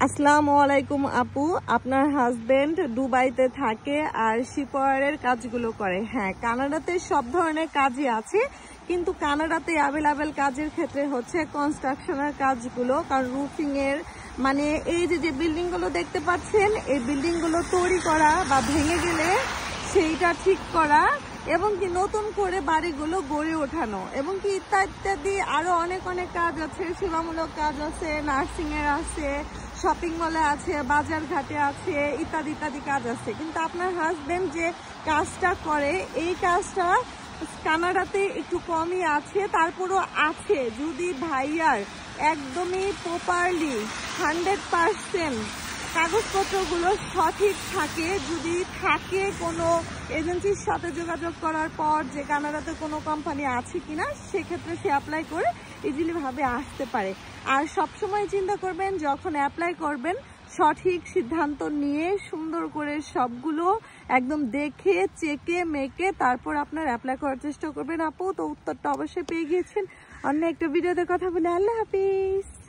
আসসালামু আলাইকুম আপু, আপনার হাজবেন্ড দুবাইতে থাকে আর শিপওয়ারের কাজগুলো করে। হ্যাঁ, কানাডাতে সব ধরনের কাজই আছে, কিন্তু কানাডাতে অ্যাভেলেবেল কাজের ক্ষেত্রে হচ্ছে কনস্ট্রাকশনের কাজগুলো। কারণ রুফিং এর মানে এই যে বিল্ডিং গুলো দেখতে পাচ্ছেন, এই বিল্ডিং গুলো তৈরি করা বা ভেঙে গেলে সেইটা ঠিক করা এবং কি নতুন করে বাড়িগুলো গড়ে ওঠানো এবং কি ইত্যাদি আরো অনেক কাজ আছে। সেবামূলক কাজ আছে, নার্সিং এর আছে, শপিং মলে আছে, বাজার ঘাটে আছে, ইত্যাদি কাজ আছে। কিন্তু আপনার হাজবেন্ড যে কাজটা করে এই কাজটা কানাডাতে একটু কমই আছে, তারপরও আছে। যদি ভাইয়ার একদমই প্রপারলি 100% কাগজপত্রগুলো সঠিক থাকে, যদি থাকে কোনো এজেন্সির সাথে যোগাযোগ করার পর যে কানাডাতে কোনো কোম্পানি আছে কিনা, সেক্ষেত্রে সে অ্যাপ্লাই করে ইজিলি ভাবে আসতে পারে। আর সবসময় চিন্তা করবেন যখন অ্যাপ্লাই করবেন সঠিক সিদ্ধান্ত নিয়ে সুন্দর করে সবগুলো একদম দেখে চেকে মেকে তারপর আপনার অ্যাপ্লাই করার চেষ্টা করবেন আপু। তো উত্তরটা অবশ্যই পেয়ে গিয়েছেন। অন্য একটা ভিডিওতে কথা বলে আল্লাহ হাফিজ।